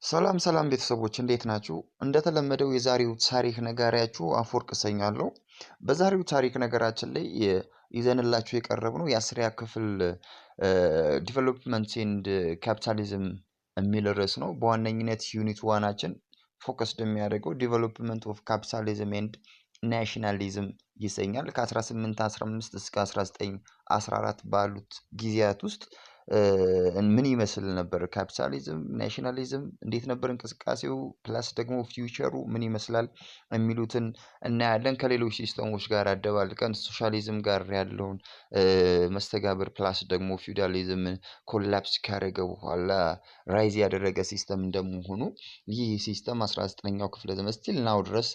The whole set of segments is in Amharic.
ሰላም ሰላም ቤተሰቦች እንዴት ናችሁ? እንደተለመደው የዛሬው ታሪክ ነጋሪያችሁ አፈወርቅ እሰኛለሁ። በዛሬው ታሪክ ነገራችን ላይ ይዘንላችሁ የቀረብነው የአስረኛ ክፍል ዲቨሎፕመንት ኤንድ ካፒታሊዝም የሚል ርዕስ ነው። በዋነኝነት ዩኒት ዋናችን ፎከስድ የሚያደርገው ዲቨሎፕመንት ኦፍ ካፒታሊዝም ኤንድ ናሽናሊዝም ይሰኛል። ከ1815 እስከ 1914 ባሉት ጊዜያት ውስጥ ምን ይመስል ነበር ካፒታሊዝም፣ ናሽናሊዝም እንዴት ነበር እንቅስቃሴው፣ ፕላስ ደግሞ ፊውቸሩ ምን ይመስላል የሚሉትን እናያለን። ከሌሎች ሲስተሞች ጋር አደባልቀን ሶሻሊዝም ጋር ያለውን መስተጋብር ፕላስ ደግሞ ፊውዳሊዝም ኮላፕስ ካደረገ በኋላ ራይዝ ያደረገ ሲስተም እንደመሆኑ ይህ ሲስተም 19ኛው ክፍለ ዘመን ስቲል ናው ድረስ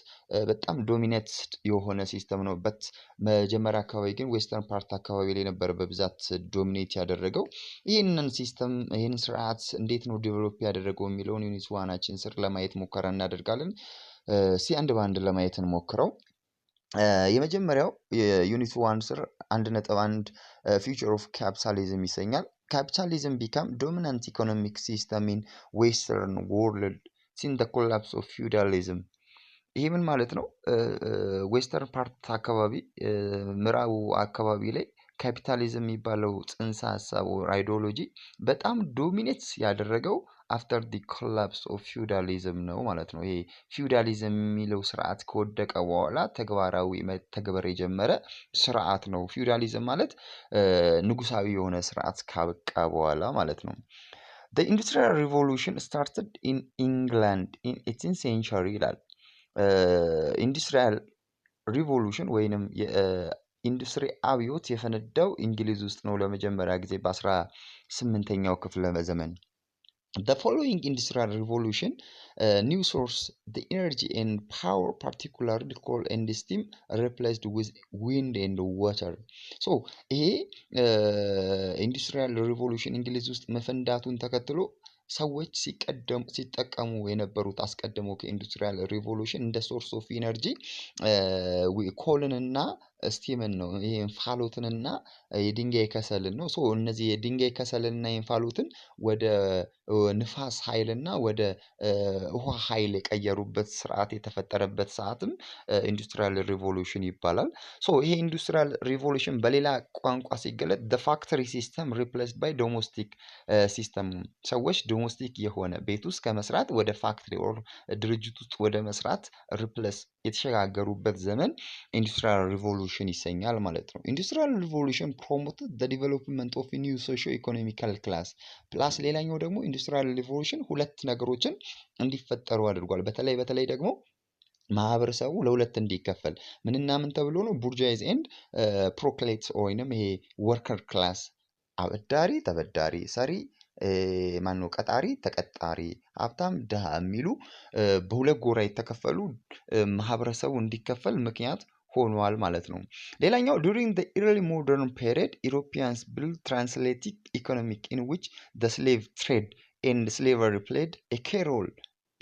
በጣም ዶሚኔት የሆነ ሲስተም ነው። በት መጀመሪያ አካባቢ ግን ዌስተርን ፓርት አካባቢ ላይ ነበር በብዛት ዶሚኔት ያደረገው። ይህንን ሲስተም ይህንን ስርዓት እንዴት ነው ዴቨሎፕ ያደረገው የሚለውን ዩኒት ዋናችን ስር ለማየት ሙከራ እናደርጋለን። አንድ በአንድ ለማየት እንሞክረው። የመጀመሪያው የዩኒት ዋን ስር 1.1 ፊውቸር ኦፍ ካፒታሊዝም ይሰኛል። ካፒታሊዝም ቢካም ዶሚናንት ኢኮኖሚክ ሲስተም ኢን ዌስተርን ወርልድ ሲን ዘ ኮላፕስ ኦፍ ፊውዳሊዝም። ይሄ ምን ማለት ነው? ዌስተርን ፓርት አካባቢ ምዕራቡ አካባቢ ላይ ካፒታሊዝም የሚባለው ጽንሰ ሀሳብ አይዲዮሎጂ በጣም ዶሚኔት ያደረገው አፍተር ዲ ኮላፕስ ኦፍ ፊውዳሊዝም ነው ማለት ነው። ይሄ ፊውዳሊዝም የሚለው ስርዓት ከወደቀ በኋላ ተግባራዊ መተግበር የጀመረ ስርዓት ነው። ፊውዳሊዝም ማለት ንጉሳዊ የሆነ ስርዓት ካበቃ በኋላ ማለት ነው። The Industrial Revolution started in England in 18th century ይላል። ኢንዱስትሪያል ሪቮሉሽን ወይንም የኢንዱስትሪ አብዮት የፈነዳው እንግሊዝ ውስጥ ነው ለመጀመሪያ ጊዜ በ18ኛው ክፍለ ዘመን። The following industrial revolution, new source, the energy and power, particularly coal and steam, replaced with wind and water. So ይሄ ኢንዱስትሪያል ሪቮሉሽን እንግሊዝ ውስጥ መፈንዳቱን ተከትሎ ሰዎች ሲጠቀሙ የነበሩት አስቀድሞ ከኢንዱስትሪያል ሪቮሉሽን እንደ ሶርስ ኦፍ ኢነርጂ ኮልን እና ስቲምን ነው። ይሄ እንፋሎትን እና የድንጋይ ከሰልን ነው። እነዚህ የድንጋይ ከሰልን እና እንፋሎትን ወደ ንፋስ ኃይል እና ወደ ውሃ ኃይል የቀየሩበት ስርዓት የተፈጠረበት ሰዓትም ኢንዱስትሪያል ሪቮሉሽን ይባላል። ይሄ ኢንዱስትሪያል ሪቮሉሽን በሌላ ቋንቋ ሲገለጥ the factory system replaced by domestic system፣ ሰዎች ዶሜስቲክ የሆነ ቤት ውስጥ ከመስራት ወደ ፋክትሪ ኦር ድርጅት ውስጥ ወደ መስራት ሪፕለስ የተሸጋገሩበት ዘመን ኢንዱስትሪያል ሪቮሉሽን ይሰኛል ማለት ነው። ኢንዱስትሪያል ሪቮሉሽን ፕሮሞትድ the development of a new socio-economical class ፕላስ ሌላኛው ደግሞ ኢንዱስትሪያል ሪቮሉሽን ሁለት ነገሮችን እንዲፈጠሩ አድርጓል። በተለይ ደግሞ ማህበረሰቡ ለሁለት እንዲከፈል ምንና ምን ተብሎ ነው? ቡርጃይዝ ኤንድ ፕሮክሌት ወይንም ይሄ ወርከር ክላስ፣ አበዳሪ ተበዳሪ፣ ሰሪ ማነው ቀጣሪ ተቀጣሪ፣ ሀብታም ድሃ የሚሉ በሁለት ጎራ የተከፈሉ ማህበረሰቡ እንዲከፈል ምክንያት ሆኗል ማለት ነው። ሌላኛው during the early modern period Europeans built transatlantic economic in which the slave trade and slavery played a key role.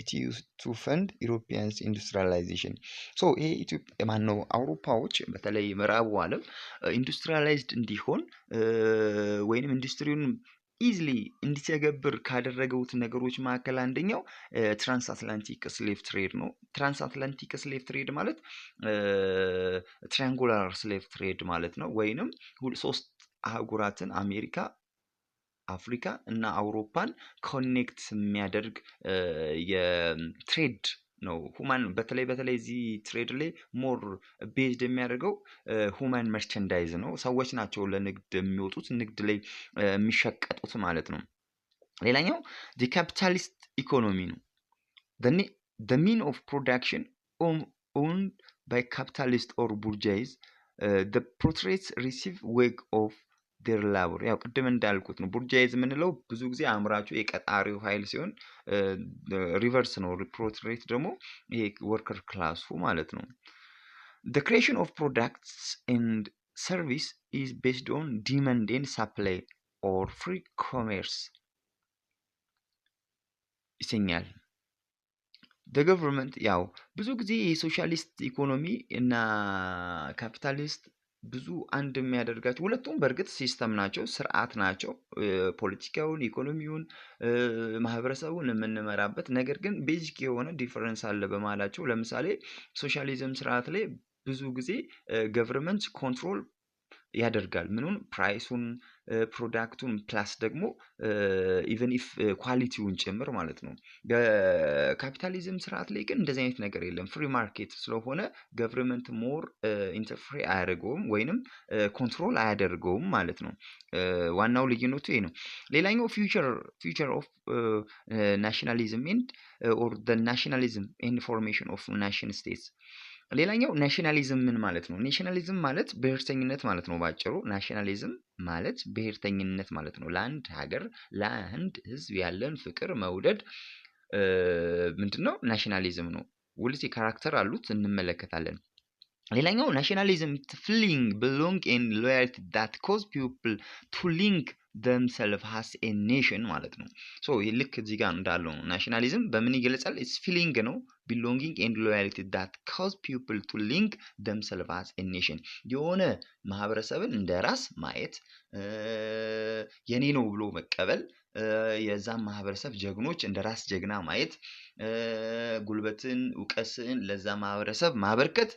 It used to fund Europeans industrialization. ይሄ ኢትዮጵያ ማነው አውሮፓዎች በተለይ ምዕራቡ ዓለም ኢንዱስትሪያላይዝድ እንዲሆን ወይንም ኢንዱስትሪውን ኢዝሊ እንዲተገብር ካደረጉት ነገሮች መካከል አንደኛው ትራንስአትላንቲክ ስሌቭ ትሬድ ነው። ትራንስአትላንቲክ ስሌቭ ትሬድ ማለት ትሪያንጉላር ስሌቭ ትሬድ ማለት ነው። ወይንም ሶስት አህጉራትን አሜሪካ፣ አፍሪካ እና አውሮፓን ኮኔክት የሚያደርግ የትሬድ ነው። ሁማን በተለይ እዚህ ትሬድ ላይ ሞር ቤዝድ የሚያደርገው ሁማን መርቸንዳይዝ ነው። ሰዎች ናቸው ለንግድ የሚወጡት፣ ንግድ ላይ የሚሸቀጡት ማለት ነው። ሌላኛው the capitalist economy ነው። the mean of production owned by capitalist or bourgeois, the proletariat receive wage of their labor። ያው ቅድም እንዳልኩት ነው። ቡርጃይዝ የምንለው ብዙ ጊዜ አምራቹ የቀጣሪው ኃይል ሲሆን ሪቨርስ ነው። ፕሮሌታሪት ደግሞ ይሄ ወርከር ክላሱ ማለት ነው። the creation of products and service is based on demand and supply or free commerce ይሰኛል። the government ያው ብዙ ጊዜ የሶሻሊስት ኢኮኖሚ እና ካፒታሊስት ብዙ አንድ የሚያደርጋቸው ሁለቱም በእርግጥ ሲስተም ናቸው፣ ስርዓት ናቸው። ፖለቲካውን፣ ኢኮኖሚውን፣ ማህበረሰቡን የምንመራበት ነገር ግን ቤዚክ የሆነ ዲፈረንስ አለ በመሃላቸው። ለምሳሌ ሶሻሊዝም ስርዓት ላይ ብዙ ጊዜ ገቨርንመንት ኮንትሮል ያደርጋል ምኑን ፕራይሱን ፕሮዳክቱን ፕላስ ደግሞ ኢቨን ኢፍ ኳሊቲውን ጭምር ማለት ነው። በካፒታሊዝም ስርዓት ላይ ግን እንደዚህ አይነት ነገር የለም። ፍሪ ማርኬት ስለሆነ ገቨርንመንት ሞር ኢንተርፌር አያደርገውም ወይንም ኮንትሮል አያደርገውም ማለት ነው። ዋናው ልዩነቱ ይሄ ነው። ሌላኛው ፊውቸር ኦፍ ናሽናሊዝም ኤንድ ኦር ዘ ናሽናሊዝም ኤንድ ፎርሜሽን ኦፍ ናሽን ስቴትስ። ሌላኛው ናሽናሊዝም ምን ማለት ነው? ናሽናሊዝም ማለት ብሔርተኝነት ማለት ነው ባጭሩ። ናሽናሊዝም ማለት ብሔርተኝነት ማለት ነው። ለአንድ ሀገር ለአንድ ህዝብ ያለን ፍቅር መውደድ ምንድነው? ናሽናሊዝም ነው። ሁልጊዜ ካራክተር አሉት እንመለከታለን። ሌላኛው ናሽናሊዝም ፊሊንግ ቢሎንግ ኤንድ ሎያልቲ ዳት ኮዝ ፒፕል ቱ ሊንክ themselves as a nation ማለት ነው። ሶ ልክ እዚህ ጋር እንዳለው ነው። ናሽናሊዝም በምን ይገለጻል? ኢትስ ፊሊንግ ነው። ቢሎንጊንግ ኤንድ ሎያልቲ ዳት ኮዝ ፒፕል ቱ ሊንክ themselves as a nation የሆነ ማህበረሰብን እንደ ራስ ማየት የኔ ነው ብሎ መቀበል የዛም ማህበረሰብ ጀግኖች እንደ ራስ ጀግና ማየት ጉልበትን እውቀትን ለዛ ማህበረሰብ ማበርከት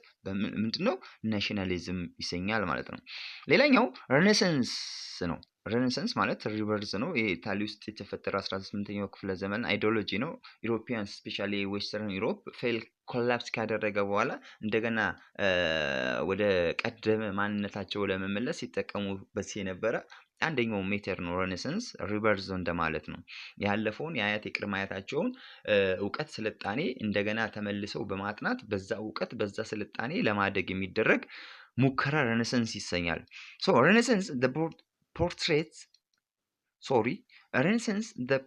ምንድነው? ናሽናሊዝም ይሰኛል ማለት ነው። ሌላኛው ሬኔሳንስ ነው። ሬኔሳንስ ማለት ሪቨርስ ነው። ይሄ ኢታሊ ውስጥ የተፈጠረ 18ኛው ክፍለ ዘመን አይዲዮሎጂ ነው። ዩሮፒያንስ ስፔሻሊ ዌስተርን ዩሮፕ ፌል ኮላፕስ ካደረገ በኋላ እንደገና ወደ ቀደመ ማንነታቸው ለመመለስ ሲጠቀሙበት የነበረ አንደኛው ሜተር ነው ሬኔሳንስ። ሪቨርስ እንደማለት ነው። ያለፈውን የአያት የቅድመ አያታቸውን እውቀት ስልጣኔ እንደገና ተመልሰው በማጥናት በዛ እውቀት በዛ ስልጣኔ ለማደግ የሚደረግ ሙከራ ሬኔሳንስ ይሰኛል። ሶ ሬኔሳንስ Renaissance, the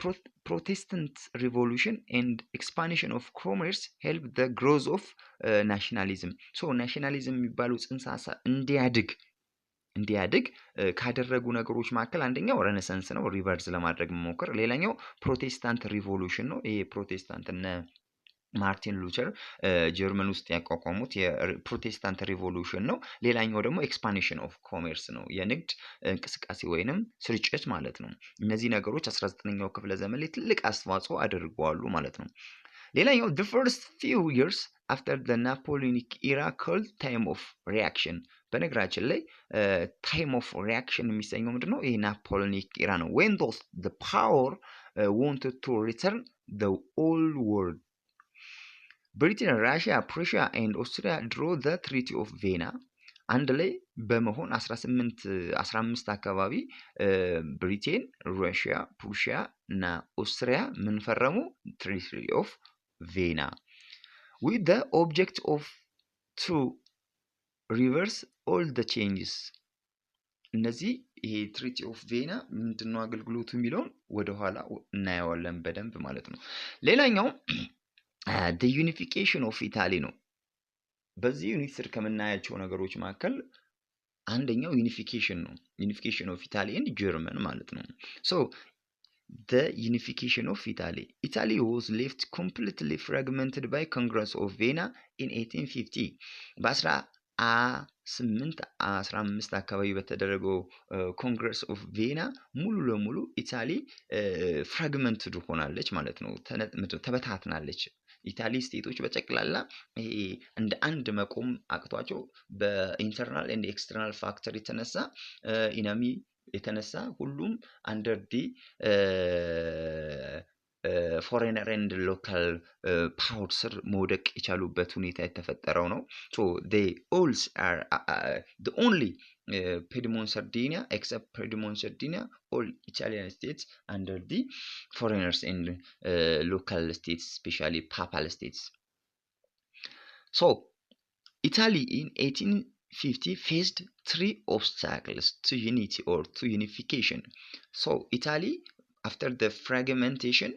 Protestant Revolution and expansion of commerce helped the growth of nationalism. So nationalism የሚባለው ጽንሰ ሀሳብ እንዲያድግ ካደረጉ ነገሮች መካከል አንደኛው ሬኔሳንስ ነው፣ ሪቨርስ ለማድረግ መሞከር። ሌላኛው ፕሮቴስታንት ሪቮሉሽን ነው። ይሄ ፕሮቴስታንት እና ማርቲን ሉተር ጀርመን ውስጥ ያቋቋሙት የፕሮቴስታንት ሪቮሉሽን ነው። ሌላኛው ደግሞ ኤክስፓንሽን ኦፍ ኮሜርስ ነው፣ የንግድ እንቅስቃሴ ወይንም ስርጭት ማለት ነው። እነዚህ ነገሮች 19ኛው ክፍለ ዘመን ላይ ትልቅ አስተዋጽኦ አድርገዋል ማለት ነው። ሌላኛው the first few years after the Napoleonic era called time of reaction። በነገራችን ላይ time of reaction የሚሰኘው ምንድነው? ይሄ ናፖሊዮኒክ ኢራ ነው። when the power wanted to return the old world ብሪቴን፣ ራሽያ፣ ፕሩሺያ ኤንድ ኦስትሪያ ድሮ ዘ ትሪቲ ኦፍ ቬና አንድ ላይ በመሆን 15 አካባቢ ብሪቴን፣ ራሽያ፣ ፕሩሺያ እና ኦስትሪያ ምን ፈረሙ? ትሪቲ ኦፍ ቬና with the object of to reverse all the changes። እነዚህ ይሄ ትሪቲ ኦፍ ቬና ምንድነው አገልግሎቱ የሚለውን ወደኋላ እናየዋለን በደንብ ማለት ነው። ሌላኛው the unification of Italy ነው። በዚህ ዩኒት ስር ከምናያቸው ነገሮች መካከል አንደኛው ዩኒፊኬሽን ነው። ዩኒፊኬሽን ኦፍ ኢታሊ ኤንድ ጀርመን ማለት ነው። ሶ the unification of Italy was left completely fragmented by Congress of Vienna in 1850 በ1815 አካባቢ በተደረገው ኮንግረስ ኦፍ ቬና ሙሉ ለሙሉ ኢታሊ ፍራግመንትድ ሆናለች ማለት ነው። ተበታትናለች። ኢታሊ ስቴቶች በጠቅላላ እንደ አንድ መቆም አቅቷቸው በኢንተርናል ኤንድ ኤክስተርናል ፋክተር የተነሳ ኢነሚ የተነሳ ሁሉም አንደር ዲ ፎሬነር ኤንድ ሎካል ፓወር ስር መውደቅ የቻሉበት ሁኔታ የተፈጠረው ነው። ሶ they all are the only Piedmont Sardinia except Piedmont Sardinia all Italian states under the foreigners and local states, especially papal states. So Italy in 1850 faced 3 obstacles to unity or to unification. So Italy after the fragmentation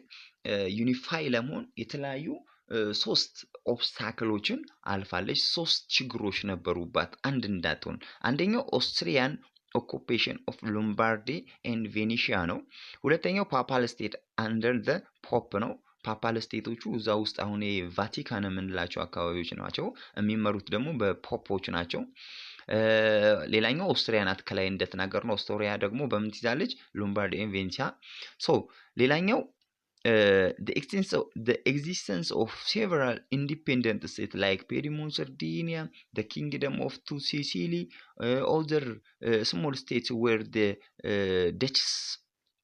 ዩኒፋይ ለመሆን የተለያዩ 3 ኦብስታክሎችን አልፋለች። 3 ችግሮች ነበሩባት አንድ እንዳትሆን። አንደኛው ኦስትሪያን ኦኩፔሽን ኦፍ ሎምባርዲ ኤንድ ቬኔሺያ ነው። ሁለተኛው ፓፓል ስቴት አንደር ዘ ፖፕ ነው። ፓፓል ስቴቶቹ እዛ ውስጥ አሁን ቫቲካን የምንላቸው አካባቢዎች ናቸው። የሚመሩት ደግሞ በፖፖች ናቸው። ሌላኛው ኦስትሪያ ናት ከላይ እንደተናገርነው። ኦስትሪያ ደግሞ በምን ትይዛለች? ሎምባርዲ ኤንድ ቬኔሲያ። ሶ ሌላኛው the existence of several independent states like Piedmont, Sardinia, the Kingdom of Sicily, other small states were the Duchies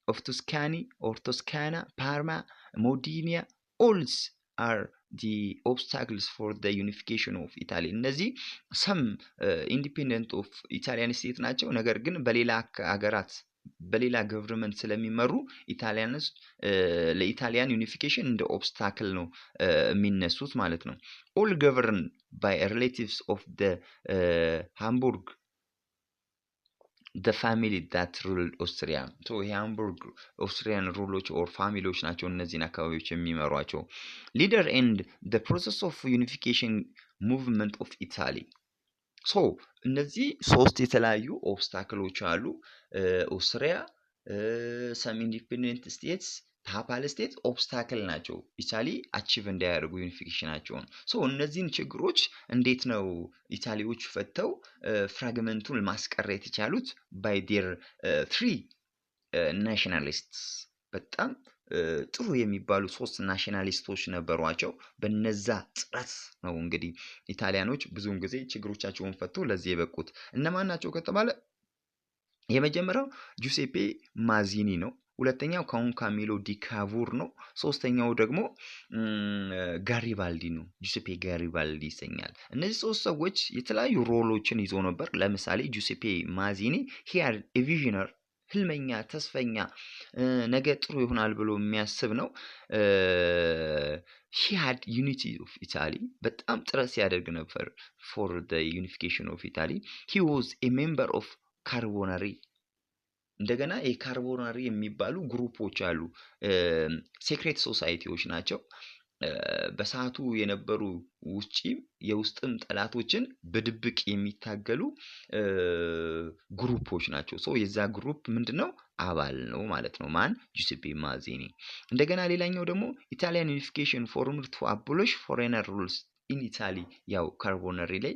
of Tuscany or Toscana, Parma, Modena, all are the obstacles for the unification of Italy. እነዚህ some independent of Italian state ናቸው። ነገር ግን በሌላ ሀገራት በሌላ ገቨርንመንት ስለሚመሩ ለኢታሊያን ዩኒፊኬሽን እንደ ኦብስታክል ነው የሚነሱት ማለት ነው። all governed by relatives of the Hamburg the family that ruled Austria. so የሃምቡርግ ኦስትሪያን ሩሎች ኦር ፋሚሊዎች ናቸው እነዚህን አካባቢዎች የሚመሯቸው። leader and the process of unification movement of Italy. ሶ እነዚህ ሶስት የተለያዩ ኦብስታክሎች አሉ። ኦስትሪያ፣ ሰም ኢንዲፔንደንት ስቴትስ፣ ፓፓል ስቴት ኦብስታክል ናቸው ኢታሊ አቺቭ እንዳያደርጉ ዩኒፊኬሽናቸውን። ሶ እነዚህን ችግሮች እንዴት ነው ኢታሊዎች ፈተው ፍራግመንቱን ማስቀረት የቻሉት? ባይ ዴር ትሪ ናሽናሊስትስ በጣም ጥሩ የሚባሉ ሶስት ናሽናሊስቶች ነበሯቸው። በነዛ ጥረት ነው እንግዲህ ኢታሊያኖች ብዙውን ጊዜ ችግሮቻቸውን ፈቱ ለዚህ የበቁት። እነማን ናቸው ከተባለ የመጀመሪያው ጁሴፔ ማዚኒ ነው። ሁለተኛው ካውን ካሚሎ ዲ ካቡር ነው። ሶስተኛው ደግሞ ጋሪባልዲ ነው። ጁሴፔ ጋሪባልዲ ይሰኛል። እነዚህ ሶስት ሰዎች የተለያዩ ሮሎችን ይዞ ነበር። ለምሳሌ ጁሴፔ ማዚኒ ሂያር ቪዥነር ህልመኛ፣ ተስፈኛ፣ ነገ ጥሩ ይሆናል ብሎ የሚያስብ ነው። he had unity of Italy በጣም ጥረት ሲያደርግ ነበር for the unification of Italy. he was a member of Carbonari እንደገና የካርቦናሪ የሚባሉ ግሩፖች አሉ። ሴክሬት ሶሳይቲዎች ናቸው። በሰዓቱ የነበሩ ውጪም የውስጥም ጠላቶችን በድብቅ የሚታገሉ ግሩፖች ናቸው። ሶ የዛ ግሩፕ ምንድነው? አባል ነው ማለት ነው። ማን? ጁሴፔ ማዚኒ። እንደገና ሌላኛው ደግሞ ኢታሊያን ዩኒፊኬሽን ፎርም ቱ አቦሊሽ ፎሬነር ሩልስ ኢን ኢታሊ ያው ካርቦነሪ ላይ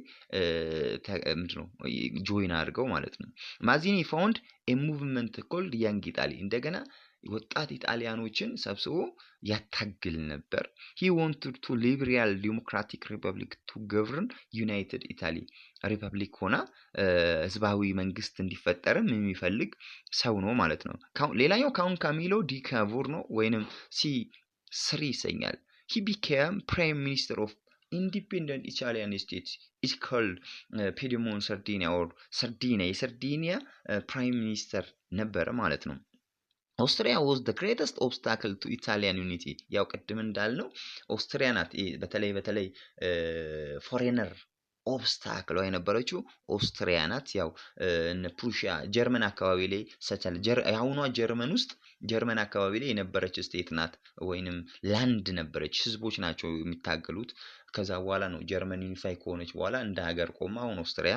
ምንድነው ጆይን አድርገው ማለት ነው። ማዚኒ ፋውንድ ኤ ሙቭመንት ኮልድ ያንግ ኢታሊ እንደገና ወጣት ኢጣሊያኖችን ሰብስቦ ያታግል ነበር። he wanted to liberal democratic republic to govern united Italy ሪፐብሊክ ሆና ህዝባዊ መንግስት እንዲፈጠርም የሚፈልግ ሰው ነው ማለት ነው። ሌላኛው ካውን ካሚሎ ዲ ካቡር ነው ወይንም C3 ይሰኛል። he became prime minister of independent Italian states is called Piedmont Sardinia or Sardinia የሰርዲኒያ prime minister ነበር ማለት ነው። ኦስትሪያ was the greatest obstacle to Italian unity ያው ቅድም እንዳልነው ኦስትሪያ ናት በተለይ ፎሬነር ኦብስታክል የነበረችው ኦስትሪያ ናት። ያው እነ ፕሩሺያ ጀርመን አካባቢ ላይ ሰተል አሁኗ ጀርመን አካባቢ ላይ የነበረች ስቴት ናት ወይንም ላንድ ነበረች። ህዝቦች ናቸው የሚታገሉት። ከዛ በኋላ ነው ጀርመን ዩኒፋይ ከሆነች በኋላ እንደ ሀገር ቆማ አሁን ኦስትሪያ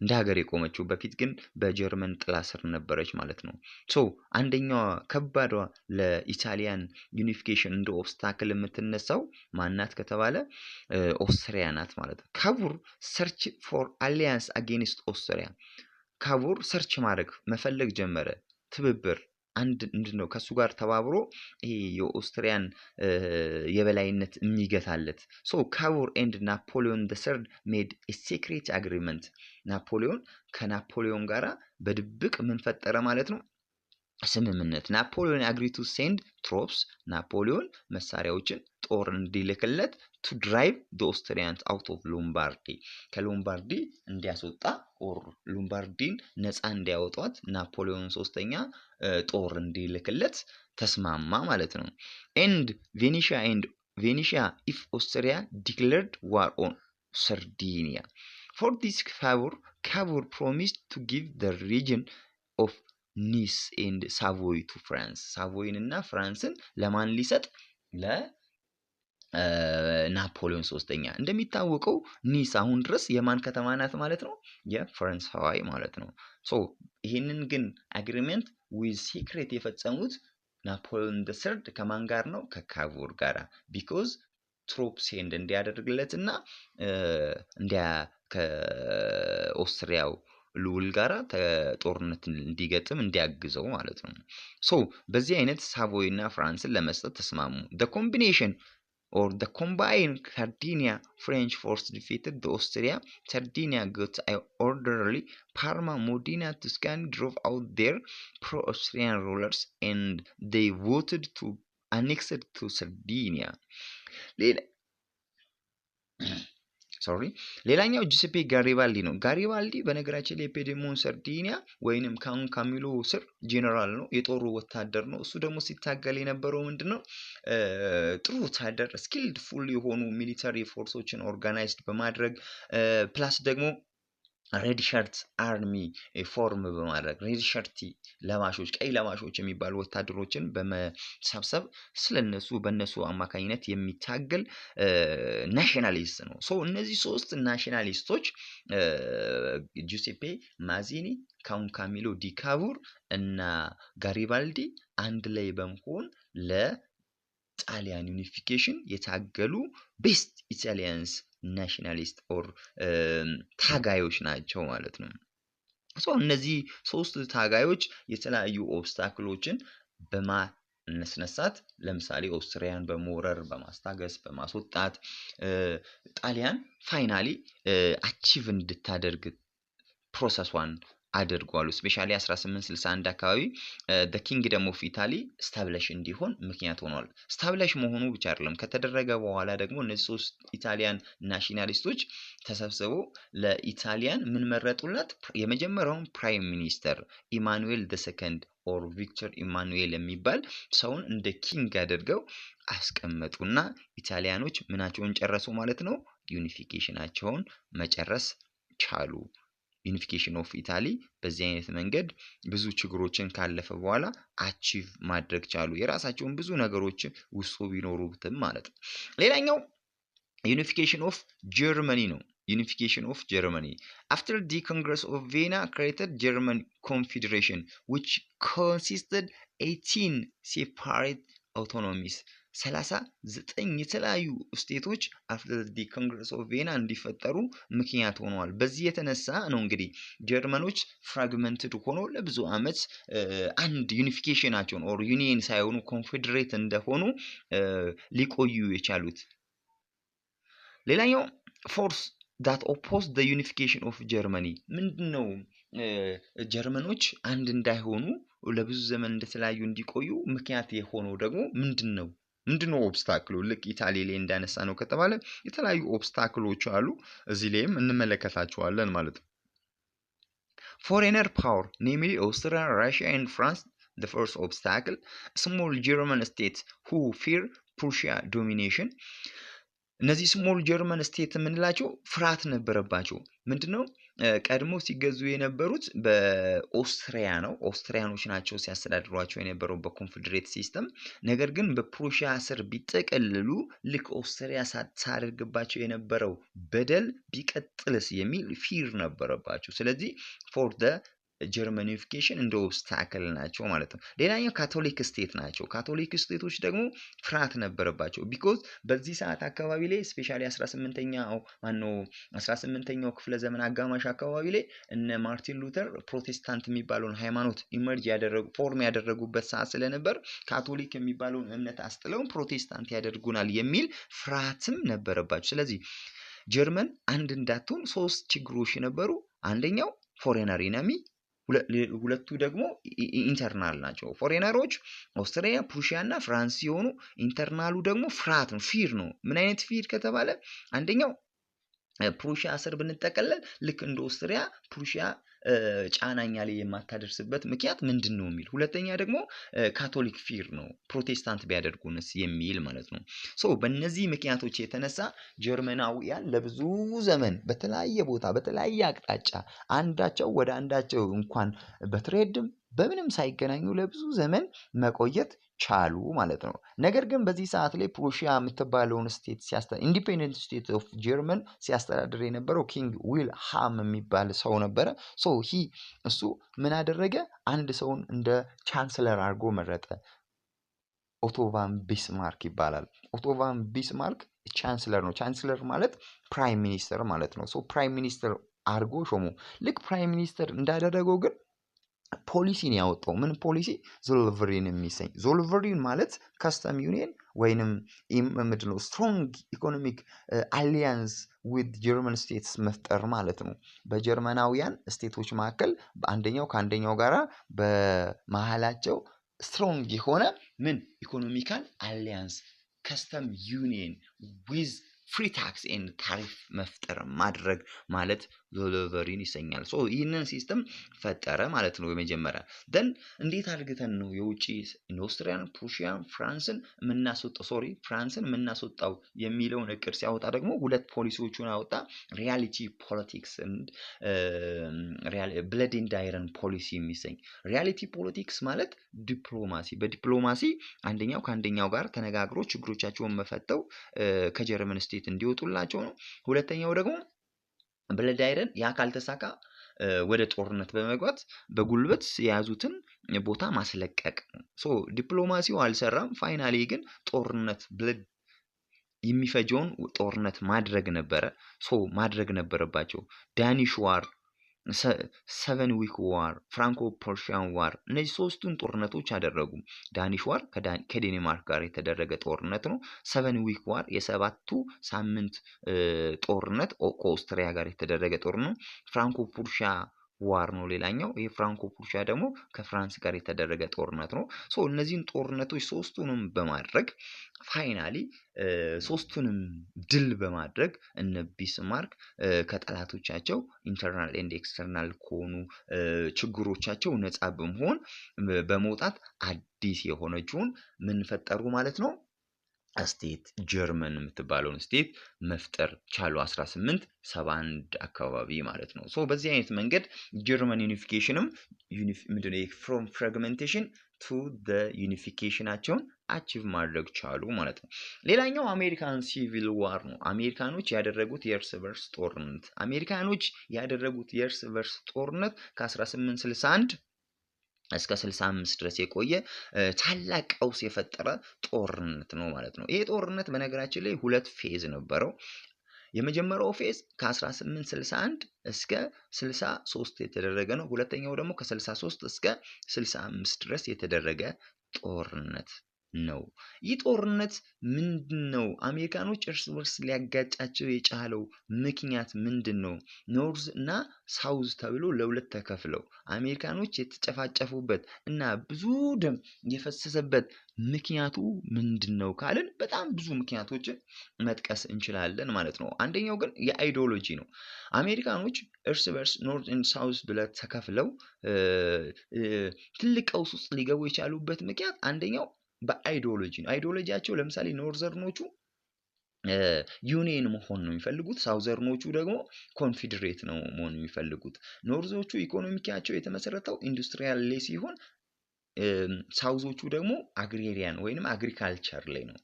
እንደ ሀገር የቆመችው። በፊት ግን በጀርመን ጥላ ስር ነበረች ማለት ነው። ሶ አንደኛዋ ከባዷ ለኢታሊያን ዩኒፊኬሽን እንደ ኦብስታክል የምትነሳው ማናት ከተባለ ኦስትሪያ ናት ማለት ነው። ካቡር ሰርች ፎር አሊያንስ አጌንስት ኦስትሪያ ካቡር ሰርች ማድረግ መፈለግ ጀመረ። ትብብር አንድ ምንድነው ከሱ ጋር ተባብሮ ይሄ የኦስትሪያን የበላይነት የሚገታለት። ሶ ካቡር ኤንድ ናፖሊዮን the third made a secret agreement ናፖሊዮን ከናፖሊዮን ጋራ በድብቅ ምን ፈጠረ ማለት ነው? ስምምነት። ናፖሊዮን አግሪ ቱ ሴንድ ትሮፕስ ናፖሊዮን መሳሪያዎችን ጦር እንዲልክለት to drive the Austrians out of Lombardy ከሎምባርዲ እንዲያስወጣ ኦር ሎምባርዲን ነፃ እንዲያወጣት ናፖሊዮን ሶስተኛ ጦር እንዲልክለት ተስማማ ማለት ነው። and Venetia if Austria declared war on Sardinia. For this favor Cavour promised to give the region of ኒስ ኤንድ ሳቮይ ቱ ፍራንስ ሳቮይን እና ፍራንስን ለማን ሊሰጥ? ለናፖሊዮን ሶስተኛ። እንደሚታወቀው ኒስ አሁን ድረስ የማን ከተማ ናት ማለት ነው? የፈረንሳይ ማለት ነው። ሶ ይሄንን ግን አግሪመንት ዊዝ ሲክሬት የፈጸሙት ናፖሊዮን the third ከማን ጋር ነው? ከካቡር ጋር። ቢኮዝ ትሮፕ ሴንድ እንዲያደርግለትና እንዲያ ከኦስትሪያው ልዑል ጋራ ጦርነት እንዲገጥም እንዲያግዘው ማለት ነው። ሶ በዚህ አይነት ሳቮይና ፍራንስን ለመስጠት ተስማሙ። the combination or the combined Sardinia French force defeated the Austria. Sardinia got orderly. Parma, Modena, Tuscany drove out their pro-Austrian rulers and they voted to annex it to Sardinia. ሌላኛው ጁሴፔ ጋሪባልዲ ነው። ጋሪባልዲ በነገራችን ላይ የፔዴሞን ሰርዲኒያ ወይንም ካን ካሚሎ ስር ጄኔራል ነው፣ የጦሩ ወታደር ነው። እሱ ደግሞ ሲታገል የነበረው ምንድነው ጥሩ ወታደር ስኪልድ ፉል የሆኑ ሚሊተሪ ፎርሶችን ኦርጋናይዝድ በማድረግ ፕላስ ደግሞ ሬድ ሸርት አርሚ ፎርም በማድረግ ሬድ ሸርቲ ለባሾች ቀይ ለባሾች የሚባሉ ወታደሮችን በመሰብሰብ ስለነሱ በነሱ አማካኝነት የሚታገል ናሽናሊስት ነው። ሶ እነዚህ ሶስት ናሽናሊስቶች ጁሴፔ ማዚኒ፣ ካውን ካሚሎ ዲ ካቡር እና ጋሪባልዲ አንድ ላይ በመሆን ለጣሊያን ዩኒፊኬሽን የታገሉ ቤስት ኢታሊያንስ ናሽናሊስት ኦር ታጋዮች ናቸው ማለት ነው። ሶ እነዚህ ሶስት ታጋዮች የተለያዩ ኦብስታክሎችን በማስነሳት ለምሳሌ ኦስትሪያን በመውረር በማስታገስ በማስወጣት ጣሊያን ፋይናሊ አቺቭ እንድታደርግ ፕሮሰስዋን አድርጓሉ። ስፔሻሊ 1861 አካባቢ the kingdom of Italy ስታብሊሽ እንዲሆን ምክንያት ሆኗል። ስታብሊሽ መሆኑ ብቻ አይደለም፣ ከተደረገ በኋላ ደግሞ እነዚህ ሶስት ኢታሊያን ናሽናሊስቶች ተሰብስበው ለኢታሊያን ምን መረጡላት? የመጀመሪያውን ፕራይም ሚኒስተር ኢማኑኤል ዘ ሰከንድ ኦር ቪክተር ኢማኑኤል የሚባል ሰውን እንደ ኪንግ አድርገው አስቀመጡና ኢታሊያኖች ምናቸውን ጨረሱ ማለት ነው? ዩኒፊኬሽናቸውን መጨረስ ቻሉ። ዩኒፊኬሽን ኦፍ ኢታሊ በዚህ አይነት መንገድ ብዙ ችግሮችን ካለፈ በኋላ አቺቭ ማድረግ ቻሉ። የራሳቸውን ብዙ ነገሮች ውስጡ ቢኖሩትም ማለት ነው። ሌላኛው ዩኒፊኬሽን ኦፍ ጀርመኒ ነው። ዩኒፊኬሽን ኦፍ ጀርመኒ after the Congress of Vienna created German Confederation which consisted 18 separate autonomies 39 የተለያዩ ስቴቶች አፍተር ዲ ኮንግረስ ኦፍ ቪየና እንዲፈጠሩ ምክንያት ሆነዋል። በዚህ የተነሳ ነው እንግዲህ ጀርመኖች ፍራግመንትድ ሆኖ ለብዙ አመት አንድ ዩኒፊኬሽናቸውን ኦር ዩኒየን ሳይሆኑ ኮንፌዴሬት እንደሆኑ ሊቆዩ የቻሉት። ሌላኛው ፎርስ that opposed the unification of Germany ምንድነው? ጀርመኖች አንድ እንዳይሆኑ ለብዙ ዘመን እንደተለያዩ እንዲቆዩ ምክንያት የሆነው ደግሞ ምንድነው? ኦብስታክሉ? ልክ ኢታሊ ላይ እንዳነሳ ነው ከተባለ የተለያዩ ኦብስታክሎች አሉ። እዚህ ላይም እንመለከታቸዋለን ማለት ነው። foreigner power namely Austria, Russia and France. The first obstacle, small German states who fear Prussia domination. እነዚህ ስሞል ጀርመን ስቴት የምንላቸው ፍርሃት ነበረባቸው። ምንድነው? ቀድሞ ሲገዙ የነበሩት በኦስትሪያ ነው። ኦስትሪያኖች ናቸው ሲያስተዳድሯቸው የነበረው በኮንፌዴሬት ሲስተም። ነገር ግን በፕሩሺያ ስር ቢጠቀልሉ ልክ ኦስትሪያ ሳታደርግባቸው የነበረው በደል ቢቀጥልስ የሚል ፊር ነበረባቸው። ስለዚህ ፎር ደ ጀርመን ዩኒፊኬሽን እንደ ኦብስታክል ናቸው ማለት ነው። ሌላኛው ካቶሊክ ስቴት ናቸው። ካቶሊክ ስቴቶች ደግሞ ፍርሃት ነበረባቸው። ቢኮዝ በዚህ ሰዓት አካባቢ ላይ ስፔሻሊ 18ኛው ክፍለ ዘመን አጋማሽ አካባቢ ላይ እነ ማርቲን ሉተር ፕሮቴስታንት የሚባለውን ሃይማኖት ኢመርጅ ያደረጉበት ሰዓት ስለነበር ካቶሊክ የሚባለውን እምነት አስጥለው ፕሮቴስታንት ያደርጉናል የሚል ፍርሃትም ነበረባቸው። ስለዚህ ጀርመን አንድ እንዳትሆን ሶስት ችግሮች ነበሩ። አንደኛው ፎሬነር ኢነሚ፣ ሁለቱ ደግሞ ኢንተርናል ናቸው። ፎሬነሮች ኦስትሪያ፣ ፕሩሺያ እና ፍራንስ ሲሆኑ ኢንተርናሉ ደግሞ ፍርሃት ነው፣ ፊር ነው። ምን አይነት ፊር ከተባለ አንደኛው ፕሩሺያ ስር ብንጠቀለል ልክ እንደ ኦስትሪያ ፕሩሺያ ጫናኛ ላይ የማታደርስበት ምክንያት ምንድን ነው የሚል። ሁለተኛ ደግሞ ካቶሊክ ፊር ነው፣ ፕሮቴስታንት ቢያደርጉንስ የሚል ማለት ነው። ሶ በእነዚህ ምክንያቶች የተነሳ ጀርመናውያን ለብዙ ዘመን በተለያየ ቦታ በተለያየ አቅጣጫ አንዳቸው ወደ አንዳቸው እንኳን በትሬድም በምንም ሳይገናኙ ለብዙ ዘመን መቆየት ቻሉ ማለት ነው። ነገር ግን በዚህ ሰዓት ላይ ፕሩሺያ የምትባለውን ስቴት ኢንዲፔንደንት ስቴት ኦፍ ጀርመን ሲያስተዳድር የነበረው ኪንግ ዊልሃም የሚባል ሰው ነበረ። እሱ ምን አደረገ? አንድ ሰውን እንደ ቻንስለር አድርጎ መረጠ። ኦቶ ቫን ቢስማርክ ይባላል። ኦቶ ቫን ቢስማርክ ቻንስለር ነው። ቻንስለር ማለት ፕራይም ሚኒስተር ማለት ነው። ሶ ፕራይም ሚኒስተር አድርጎ ሾሙ። ልክ ፕራይም ሚኒስተር እንዳደረገው ግን ፖሊሲን ያወጣው ምን ፖሊሲ? ዞልቨሪን የሚሰኝ ዞልቨሪን ማለት ከስተም ዩኒየን ወይንም ምንድነው ስትሮንግ ኢኮኖሚክ አሊያንስ ዊዝ ጀርመን ስቴትስ መፍጠር ማለት ነው። በጀርመናውያን ስቴቶች መካከል በአንደኛው ከአንደኛው ጋራ በመሃላቸው ስትሮንግ የሆነ ምን ኢኮኖሚካል አሊያንስ ከስተም ዩኒየን ዊዝ ፍሪ ታክስ ኤንድ ታሪፍ መፍጠር ማድረግ ማለት ዞልቨሪን ይሰኛል። ሶ ይህንን ሲስተም ፈጠረ ማለት ነው። በመጀመሪያ ደን እንዴት አድርገን ነው የውጪ ኦስትሪያን፣ ፕሩሺያን፣ ፍራንስን የምናስወጣው የሚለውን እቅድ ሲያወጣ ደግሞ ሁለት ፖሊሲዎችን አወጣ። ሪያሊቲ ፖለቲክስ እንድ ብለድ ኤንድ አይረን ፖሊሲ የሚሰኝ። ሪያሊቲ ፖለቲክስ ማለት ዲፕሎማሲ፣ በዲፕሎማሲ አንደኛው ከአንደኛው ጋር ተነጋግሮ ችግሮቻቸውን መፈተው ከጀርመን ስቴት እንዲወጡላቸው ነው። ሁለተኛው ደግሞ ብለድ አይረን ያ ካልተሳካ ወደ ጦርነት በመግባት በጉልበት የያዙትን ቦታ ማስለቀቅ። ሶ ዲፕሎማሲው አልሰራም። ፋይናሊ ግን ጦርነት ብለድ የሚፈጀውን ጦርነት ማድረግ ነበረ። ሶ ማድረግ ነበረባቸው። ዳኒሽ ዋር፣ ሰቨን ዊክ ዋር፣ ፍራንኮ ፐርሺያን ዋር፣ እነዚህ ሶስቱን ጦርነቶች አደረጉ። ዳኒሽ ዋር ከዴንማርክ ጋር የተደረገ ጦርነት ነው። ሰቨን ዊክ ዋር የሰባቱ ሳምንት ጦርነት ከኦስትሪያ ጋር የተደረገ ጦርነት ነው። ፍራንኮ ፐርሺያ ዋር ነው ሌላኛው። ይሄ ፍራንኮ ፐርሺያ ደግሞ ከፍራንስ ጋር የተደረገ ጦርነት ነው። ሶ እነዚህን ጦርነቶች ሶስቱንም በማድረግ ፋይናሊ ሶስቱንም ድል በማድረግ እነ ቢስማርክ ከጠላቶቻቸው ኢንተርናል ኤንድ ኤክስተርናል ከሆኑ ችግሮቻቸው ነፃ በመሆን በመውጣት አዲስ የሆነችውን ምን ፈጠሩ ማለት ነው? ስቴት ጀርመን የምትባለውን ስቴት መፍጠር ቻሉ። 1871 አካባቢ ማለት ነው። ሶ በዚህ አይነት መንገድ ጀርመን ዩኒፊኬሽንም ፍሮም ፍራግሜንቴሽን ቱ ዩኒፊኬሽናቸውን አቺቭ ማድረግ ቻሉ ማለት ነው። ሌላኛው አሜሪካን ሲቪል ዋር ነው። አሜሪካኖች ያደረጉት የእርስ በርስ ጦርነት ከ1861 እስከ 65 ድረስ የቆየ ታላቅ ቀውስ የፈጠረ ጦርነት ነው ማለት ነው። ይሄ ጦርነት በነገራችን ላይ ሁለት ፌዝ ነበረው። የመጀመሪያው ፌዝ ከ1861 እስከ 63 የተደረገ ነው። ሁለተኛው ደግሞ ከ63 እስከ 65 ድረስ የተደረገ ጦርነት ነው። ይህ ጦርነት ምንድነው? አሜሪካኖች እርስ በርስ ሊያጋጫቸው የቻለው ምክንያት ምንድነው? ኖርዝ እና ሳውዝ ተብሎ ለሁለት ተከፍለው አሜሪካኖች የተጨፋጨፉበት እና ብዙ ደም የፈሰሰበት ምክንያቱ ምንድነው ካልን በጣም ብዙ ምክንያቶችን መጥቀስ እንችላለን ማለት ነው። አንደኛው ግን የአይዲዮሎጂ ነው። አሜሪካኖች እርስ በርስ ኖርዝ እና ሳውዝ ብለው ተከፍለው ትልቅ ቀውስ ውስጥ ሊገቡ የቻሉበት ምክንያት አንደኛው በአይዲዮሎጂ ነው። አይዲዮሎጂያቸው ለምሳሌ ኖርዘርኖቹ ዩኒየን መሆን ነው የሚፈልጉት። ሳውዘርኖቹ ደግሞ ኮንፌዴሬት ነው መሆን የሚፈልጉት። ኖርዞቹ ኢኮኖሚካቸው የተመሰረተው ኢንዱስትሪያል ላይ ሲሆን ሳውዞቹ ደግሞ አግሪሪያን ወይንም አግሪካልቸር ላይ ነው።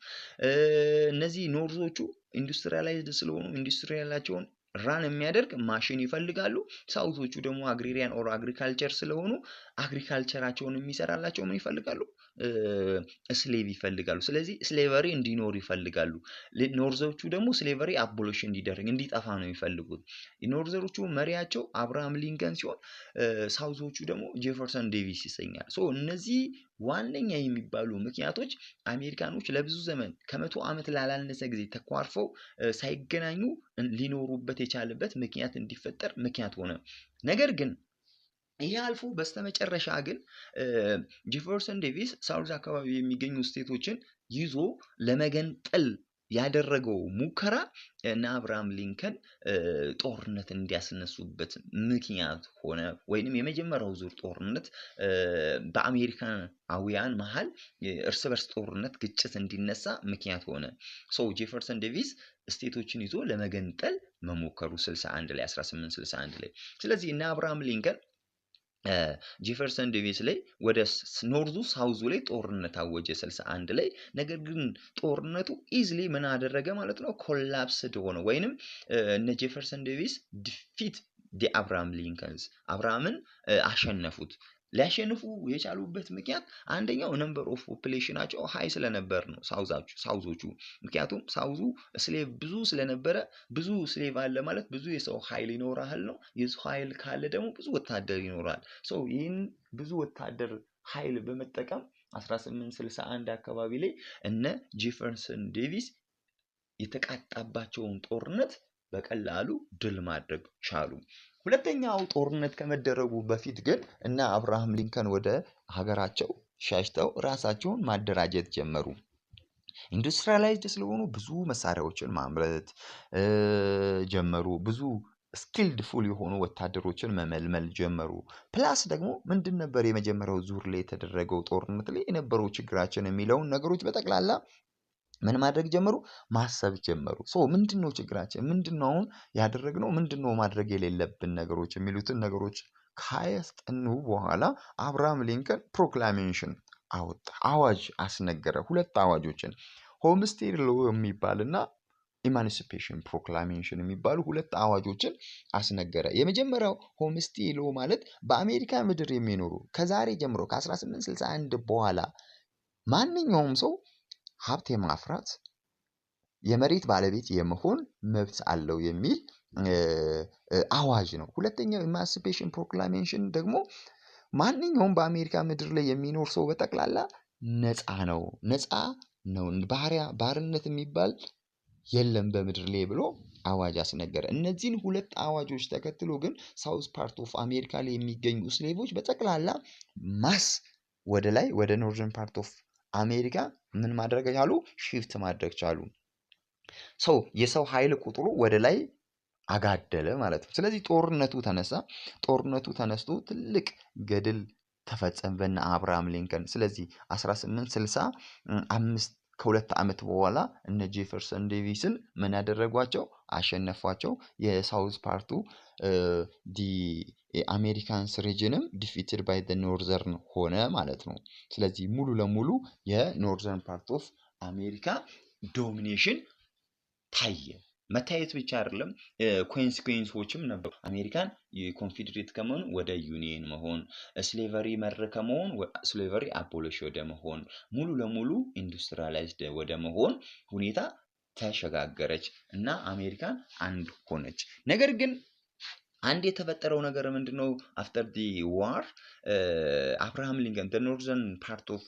እነዚህ ኖርዞቹ ኢንዱስትሪያላይዝድ ስለሆኑ ኢንዱስትሪያላቸውን ራን የሚያደርግ ማሽን ይፈልጋሉ። ሳውዞቹ ደግሞ አግሪሪያን ኦር አግሪካልቸር ስለሆኑ አግሪካልቸራቸውን የሚሰራላቸው ምን ይፈልጋሉ? ስሌቭ ይፈልጋሉ። ስለዚህ ስሌቨሪ እንዲኖር ይፈልጋሉ። ኖርዘሮቹ ደግሞ ስሌቨሪ አቦሊሽ እንዲደረግ እንዲጠፋ ነው የሚፈልጉት። ኖርዘሮቹ መሪያቸው አብርሃም ሊንከን ሲሆን ሳውዞቹ ደግሞ ጄፈርሰን ዴቪስ ይሰኛል። ሶ እነዚህ ዋነኛ የሚባሉ ምክንያቶች አሜሪካኖች ለብዙ ዘመን ከ100 ዓመት ላላነሰ ጊዜ ተኳርፈው ሳይገናኙ ሊኖሩበት የቻለበት ምክንያት እንዲፈጠር ምክንያት ሆነ። ነገር ግን ይሄ አልፎ በስተመጨረሻ ግን ጄፈርሰን ዴቪስ ሳውዝ አካባቢ የሚገኙ ስቴቶችን ይዞ ለመገንጠል ያደረገው ሙከራ እና አብርሃም ሊንከን ጦርነት እንዲያስነሱበት ምክንያት ሆነ። ወይንም የመጀመሪያው ዙር ጦርነት በአሜሪካውያን መሃል እርስ በርስ ጦርነት ግጭት እንዲነሳ ምክንያት ሆነ። ሶ ጄፈርሰን ዴቪስ ስቴቶችን ይዞ ለመገንጠል መሞከሩ 1861 ላይ። ስለዚህ እና አብርሃም ሊንከን ጄፈርሰን ዴቪስ ላይ ወደ ኖርዙ ሳውዙ ላይ ጦርነት አወጀ 61 ላይ። ነገር ግን ጦርነቱ ኢዝሊ ምን አደረገ ማለት ነው? ኮላፕስድ ሆነ። ወይንም እነ ጄፈርሰን ዴቪስ ዲፊት አብርሃም ሊንከንስ አብርሃምን አሸነፉት። ሊያሸንፉ የቻሉበት ምክንያት አንደኛው ነምበር ኦፍ ፖፑሌሽናቸው ሃይ ስለነበር ነው። ሳውዞቹ ምክንያቱም ሳውዙ ስሌቭ ብዙ ስለነበረ ብዙ ስሌቭ አለ ማለት ብዙ የሰው ኃይል ይኖራል ነው። የሰው ኃይል ካለ ደግሞ ብዙ ወታደር ይኖራል። ይህን ብዙ ወታደር ኃይል በመጠቀም 1861 አካባቢ ላይ እነ ጄፈርሰን ዴቪስ የተቃጣባቸውን ጦርነት በቀላሉ ድል ማድረግ ቻሉ። ሁለተኛው ጦርነት ከመደረጉ በፊት ግን እና አብርሃም ሊንከን ወደ ሀገራቸው ሸሽተው ራሳቸውን ማደራጀት ጀመሩ። ኢንዱስትሪያላይዝድ ስለሆኑ ብዙ መሳሪያዎችን ማምረት ጀመሩ። ብዙ ስኪልድ ፉል የሆኑ ወታደሮችን መመልመል ጀመሩ። ፕላስ ደግሞ ምንድን ነበር የመጀመሪያው ዙር ላይ የተደረገው ጦርነት ላይ የነበረው ችግራችን የሚለውን ነገሮች በጠቅላላ ምን ማድረግ ጀመሩ? ማሰብ ጀመሩ። ምንድነው ችግራችን? ምንድነው አሁን ያደረግነው? ምንድነው ማድረግ የሌለብን ነገሮች የሚሉትን ነገሮች ካያስጠኑ በኋላ አብርሃም ሊንከን ፕሮክላሜሽን አወጣ። አዋጅ አስነገረ። ሁለት አዋጆችን ሆምስቴድ ሎ የሚባልና ኢማንሲፔሽን ፕሮክላሜሽን የሚባሉ ሁለት አዋጆችን አስነገረ። የመጀመሪያው ሆምስቴድ ሎ ማለት በአሜሪካ ምድር የሚኖሩ ከዛሬ ጀምሮ ከ1861 በኋላ ማንኛውም ሰው ሀብት የማፍራት የመሬት ባለቤት የመሆን መብት አለው የሚል አዋጅ ነው። ሁለተኛው ኢማንሲፔሽን ፕሮክላሜሽን ደግሞ ማንኛውም በአሜሪካ ምድር ላይ የሚኖር ሰው በጠቅላላ ነፃ ነው ባርነት የሚባል የለም በምድር ላይ ብሎ አዋጅ አስነገረ። እነዚህን ሁለት አዋጆች ተከትሎ ግን ሳውዝ ፓርት ኦፍ አሜሪካ ላይ የሚገኙ ስሌቮች በጠቅላላ ማስ ወደ ላይ ወደ ኖርዘርን ፓርት ኦፍ አሜሪካ ምን ማድረግ ቻሉ? ሺፍት ማድረግ ቻሉ። የሰው ኃይል ቁጥሩ ወደ ላይ አጋደለ ማለት ነው። ስለዚህ ጦርነቱ ተነሳ። ጦርነቱ ተነስቶ ትልቅ ገድል ተፈጸመ በእነ አብርሃም ሊንከን። ስለዚህ 1865 ከሁለት ዓመት በኋላ እነ ጄፈርሰን ዴቪስን ምን ያደረጓቸው? አሸነፏቸው። የሳውዝ ፓርቱ ዲ አሜሪካንስ ሪጅንም ዲፊትድ ባይ ዘ ኖርዘርን ሆነ ማለት ነው። ስለዚህ ሙሉ ለሙሉ የኖርዘርን ፓርት ኦፍ አሜሪካ ዶሚኔሽን ታየ። መታየት ብቻ አይደለም፣ ኮንሲኩዌንሶችም ነበሩ። አሜሪካን የኮንፌዴሬት ከመሆን ወደ ዩኒየን መሆን፣ ስሌቨሪ መር ከመሆን ስሌቨሪ አቦሊሽ ወደ መሆን፣ ሙሉ ለሙሉ ኢንዱስትሪያላይዝድ ወደ መሆን ሁኔታ ተሸጋገረች እና አሜሪካን አንድ ሆነች። ነገር ግን አንድ የተፈጠረው ነገር ምንድነው? አፍተር ዲ ዋር አብርሃም ሊንከን the northern part of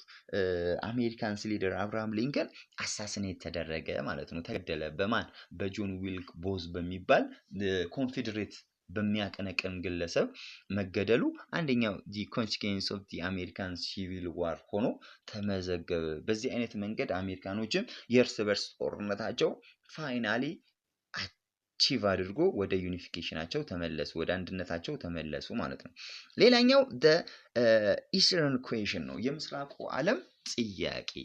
አሜሪካንስ ሊደር አብርሃም ሊንከን አሳሲኔት ተደረገ ማለት ነው። ተገደለ። በማን? በጆን ዊልክ ቦዝ በሚባል ኮንፌዴሬት በሚያቀነቅን ግለሰብ መገደሉ አንደኛው ዲ ኮንሲኩዌንስ ኦፍ ዲ አሜሪካን ሲቪል ዋር ሆኖ ተመዘገበ። በዚህ አይነት መንገድ አሜሪካኖችም የእርስ በርስ ጦርነታቸው ፋይናሊ አቺቭ አድርጎ ወደ ዩኒፊኬሽናቸው ተመለሱ፣ ወደ አንድነታቸው ተመለሱ ማለት ነው። ሌላኛው ኢስተርን ኩዌሽን ነው፣ የምስራቁ ዓለም ጥያቄ።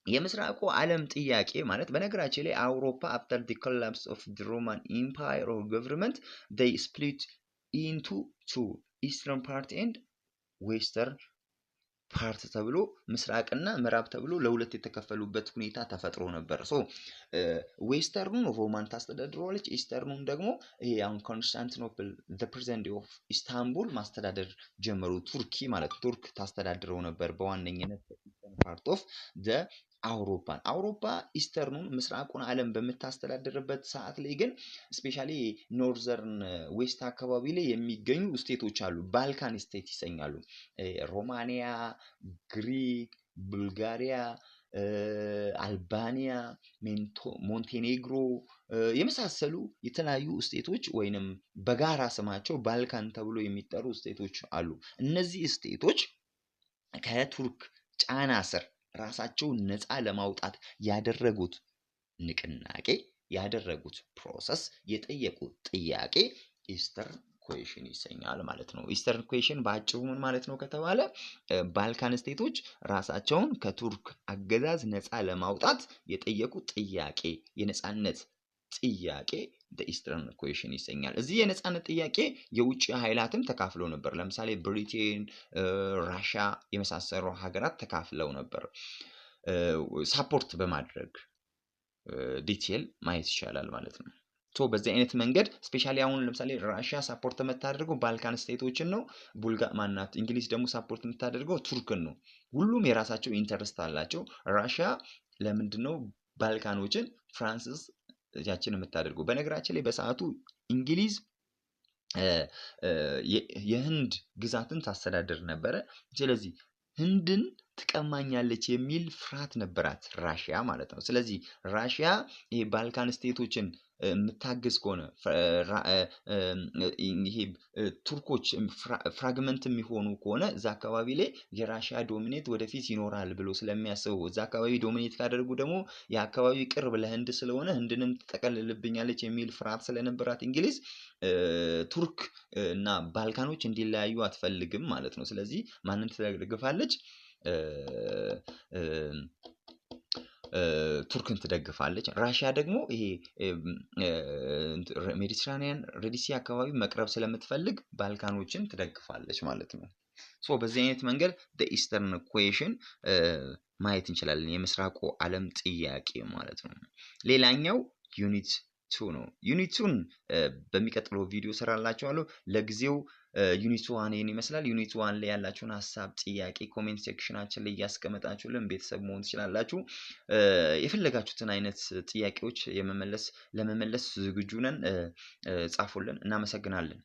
የምስራቁ ዓለም ጥያቄ ማለት በነገራችን ላይ አውሮፓ after the collapse of the Roman Empire or government they split into two, eastern part and western ፓርት ተብሎ ምስራቅና ምዕራብ ተብሎ ለሁለት የተከፈሉበት ሁኔታ ተፈጥሮ ነበር። ዌስተርኑን ሮማን ታስተዳድረዋለች፣ ኢስተርኑን ደግሞ አሁን ኮንስታንቲኖፕል the present of ኢስታንቡል ማስተዳደር ጀመሩ። ቱርኪ ማለት ቱርክ ታስተዳድረው ነበር በዋነኝነት ፓርት ኦፍ አውሮፓ ኢስተርኑን ምስራቁን ዓለም በምታስተዳድርበት ሰዓት ላይ ግን ስፔሻሊ ኖርዘርን ዌስት አካባቢ ላይ የሚገኙ ስቴቶች አሉ፣ ባልካን ስቴት ይሰኛሉ። ሮማኒያ፣ ግሪክ፣ ቡልጋሪያ፣ አልባኒያ፣ ሞንቴኔግሮ የመሳሰሉ የተለያዩ ስቴቶች ወይንም በጋራ ስማቸው ባልካን ተብሎ የሚጠሩ ስቴቶች አሉ። እነዚህ ስቴቶች ከቱርክ ጫና ስር ራሳቸውን ነፃ ለማውጣት ያደረጉት ንቅናቄ፣ ያደረጉት ፕሮሰስ፣ የጠየቁት ጥያቄ ኢስተርን ኩዌሽን ይሰኛል ማለት ነው። ኢስተርን ኩዌሽን በአጭሩ ምን ማለት ነው ከተባለ ባልካን ስቴቶች ራሳቸውን ከቱርክ አገዛዝ ነፃ ለማውጣት የጠየቁት ጥያቄ፣ የነፃነት ጥያቄ ኢስተርን ኩዌሽን ይሰኛል። እዚህ የነፃነት ጥያቄ የውጭ ኃይላትም ተካፍለው ነበር። ለምሳሌ ብሪቴን፣ ራሽያ የመሳሰሉ ሀገራት ተካፍለው ነበር። ሳፖርት በማድረግ ዲቴል ማየት ይቻላል ማለት ነው። ሶ በዚህ አይነት መንገድ ስፔሻሊ አሁን ለምሳሌ ራሽያ ሳፖርት የምታደርገው ባልካን ስቴቶችን ነው። ማናት እንግሊዝ ደግሞ ሳፖርት የምታደርገው ቱርክን ነው። ሁሉም የራሳቸው ኢንተረስት አላቸው። ራሽያ ለምንድን ነው ባልካኖችን ፍራንስስ ያችን የምታደርገው? በነገራችን ላይ በሰዓቱ እንግሊዝ የህንድ ግዛትን ታስተዳድር ነበረ። ስለዚህ ህንድን ትቀማኛለች የሚል ፍርሃት ነበራት ራሽያ ማለት ነው። ስለዚህ ራሽያ ይሄ ባልካን ስቴቶችን የምታግዝ ከሆነ ይሄ ቱርኮች ፍራግመንት የሚሆኑ ከሆነ እዛ አካባቢ ላይ የራሽያ ዶሚኔት ወደፊት ይኖራል ብሎ ስለሚያስቡ እዛ አካባቢ ዶሚኔት ካደረጉ ደግሞ የአካባቢ ቅርብ ለህንድ ስለሆነ ህንድንም ትጠቀልልብኛለች የሚል ፍርሃት ስለነበራት እንግሊዝ ቱርክ እና ባልካኖች እንዲለያዩ አትፈልግም ማለት ነው። ስለዚህ ማንን ትደግፋለች? ቱርክን ትደግፋለች። ራሽያ ደግሞ ይሄ ሜዲትራኒያን ሬዲሲ አካባቢ መቅረብ ስለምትፈልግ ባልካኖችን ትደግፋለች ማለት ነው። ሶ በዚህ አይነት መንገድ ኢስተርን ኩዌሽን ማየት እንችላለን። የምስራቁ ዓለም ጥያቄ ማለት ነው። ሌላኛው ዩኒት 2 ነው። ዩኒት 2ን በሚቀጥለው ቪዲዮ ሰራላችኋለሁ። ለጊዜው ዩኒት 1 ይሄን ይመስላል። ዩኒት 1 ላይ ያላችሁን ሀሳብ፣ ጥያቄ ኮሜንት ሴክሽናችን ላይ እያስቀመጣችሁልን ቤተሰብ መሆን ትችላላችሁ። የፈለጋችሁትን አይነት ጥያቄዎች ለመመለስ ዝግጁ ነን። ጻፉልን። እናመሰግናለን።